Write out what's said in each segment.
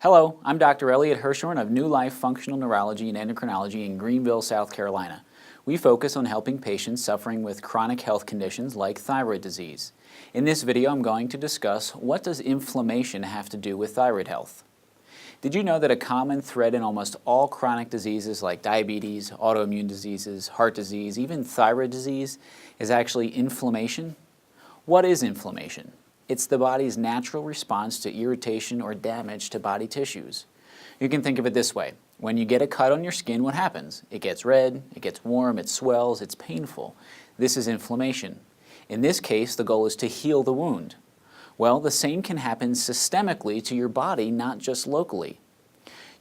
Hello, I'm Dr. Elliot Hirshhorn of New Life Functional Neurology and Endocrinology in Greenville, South Carolina. We focus on helping patients suffering with chronic health conditions like thyroid disease. In this video, I'm going to discuss what does inflammation have to do with thyroid health. Did you know that a common thread in almost all chronic diseases like diabetes, autoimmune diseases, heart disease, even thyroid disease is actually inflammation? What is inflammation? It's the body's natural response to irritation or damage to body tissues. You can think of it this way. When you get a cut on your skin, what happens? It gets red, it gets warm, it swells, it's painful. This is inflammation. In this case, the goal is to heal the wound. Well, the same can happen systemically to your body, not just locally.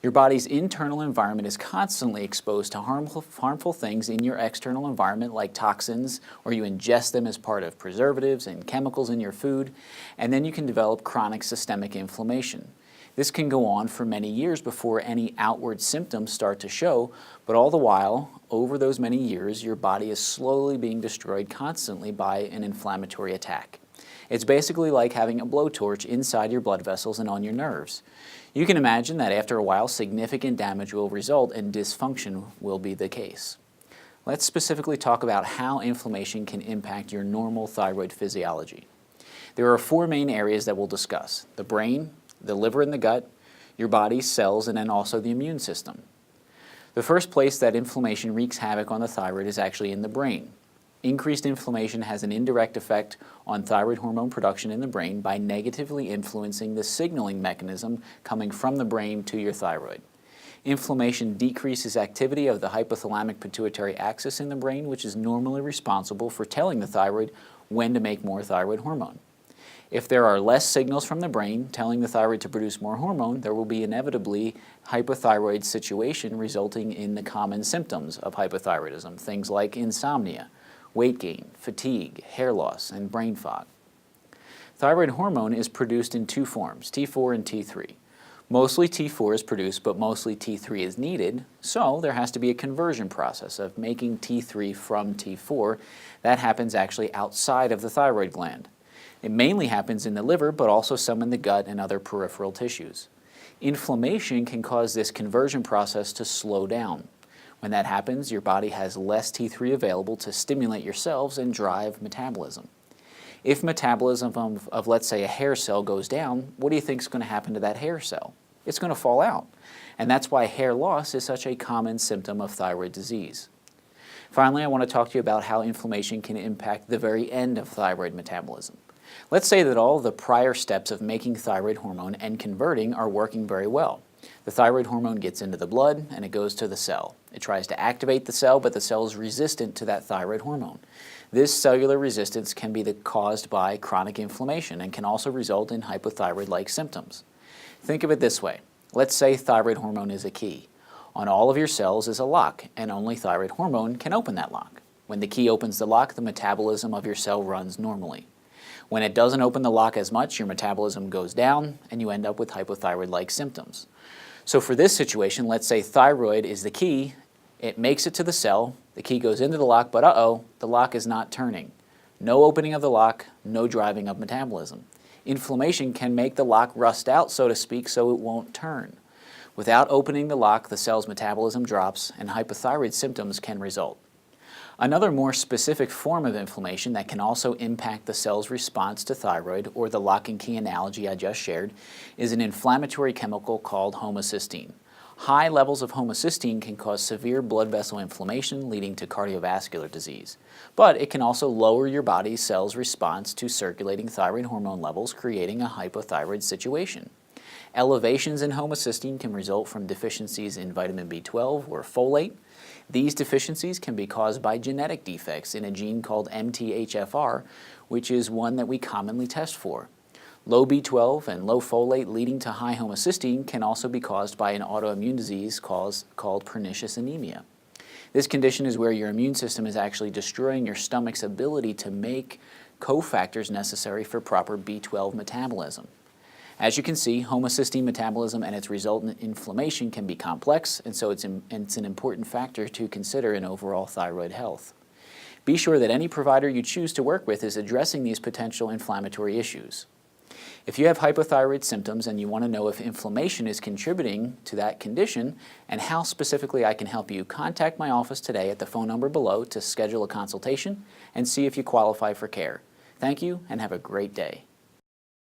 Your body's internal environment is constantly exposed to harmful things in your external environment like toxins, or you ingest them as part of preservatives and chemicals in your food, and then you can develop chronic systemic inflammation. This can go on for many years before any outward symptoms start to show, but all the while, over those many years, your body is slowly being destroyed constantly by an inflammatory attack. It's basically like having a blowtorch inside your blood vessels and on your nerves. You can imagine that after a while, significant damage will result and dysfunction will be the case. Let's specifically talk about how inflammation can impact your normal thyroid physiology. There are four main areas that we'll discuss: the brain, the liver and the gut, your body's cells, and then also the immune system. The first place that inflammation wreaks havoc on the thyroid is actually in the brain. Increased inflammation has an indirect effect on thyroid hormone production in the brain by negatively influencing the signaling mechanism coming from the brain to your thyroid. Inflammation decreases activity of the hypothalamic pituitary axis in the brain, which is normally responsible for telling the thyroid when to make more thyroid hormone. If there are less signals from the brain telling the thyroid to produce more hormone, there will be inevitably hypothyroid situation resulting in the common symptoms of hypothyroidism, things like insomnia, weight gain, fatigue, hair loss, and brain fog. Thyroid hormone is produced in two forms, T4 and T3. Mostly T4 is produced, but mostly T3 is needed, so there has to be a conversion process of making T3 from T4. That happens actually outside of the thyroid gland. It mainly happens in the liver, but also some in the gut and other peripheral tissues. Inflammation can cause this conversion process to slow down. When that happens, your body has less T3 available to stimulate your cells and drive metabolism. If metabolism of, let's say, a hair cell goes down, what do you think is going to happen to that hair cell? It's going to fall out. And that's why hair loss is such a common symptom of thyroid disease. Finally, I want to talk to you about how inflammation can impact the very end of thyroid metabolism. Let's say that all the prior steps of making thyroid hormone and converting are working very well. The thyroid hormone gets into the blood and it goes to the cell. It tries to activate the cell, but the cell is resistant to that thyroid hormone. This cellular resistance can be caused by chronic inflammation and can also result in hypothyroid-like symptoms. Think of it this way. Let's say thyroid hormone is a key. On all of your cells is a lock, and only thyroid hormone can open that lock. When the key opens the lock, the metabolism of your cell runs normally. When it doesn't open the lock as much, your metabolism goes down and you end up with hypothyroid-like symptoms. So for this situation, let's say thyroid is the key, it makes it to the cell, the key goes into the lock, but the lock is not turning. No opening of the lock, no driving of metabolism. Inflammation can make the lock rust out, so to speak, so it won't turn. Without opening the lock, the cell's metabolism drops and hypothyroid symptoms can result. Another more specific form of inflammation that can also impact the cell's response to thyroid, or the lock and key analogy I just shared, is an inflammatory chemical called homocysteine. High levels of homocysteine can cause severe blood vessel inflammation leading to cardiovascular disease. But it can also lower your body's cells' response to circulating thyroid hormone levels, creating a hypothyroid situation. Elevations in homocysteine can result from deficiencies in vitamin B12 or folate. These deficiencies can be caused by genetic defects in a gene called MTHFR, which is one that we commonly test for. Low B12 and low folate leading to high homocysteine can also be caused by an autoimmune disease called pernicious anemia. This condition is where your immune system is actually destroying your stomach's ability to make cofactors necessary for proper B12 metabolism. As you can see, homocysteine metabolism and its resultant inflammation can be complex, and so it's an important factor to consider in overall thyroid health. Be sure that any provider you choose to work with is addressing these potential inflammatory issues. If you have hypothyroid symptoms and you want to know if inflammation is contributing to that condition and how specifically I can help you, contact my office today at the phone number below to schedule a consultation and see if you qualify for care. Thank you and have a great day.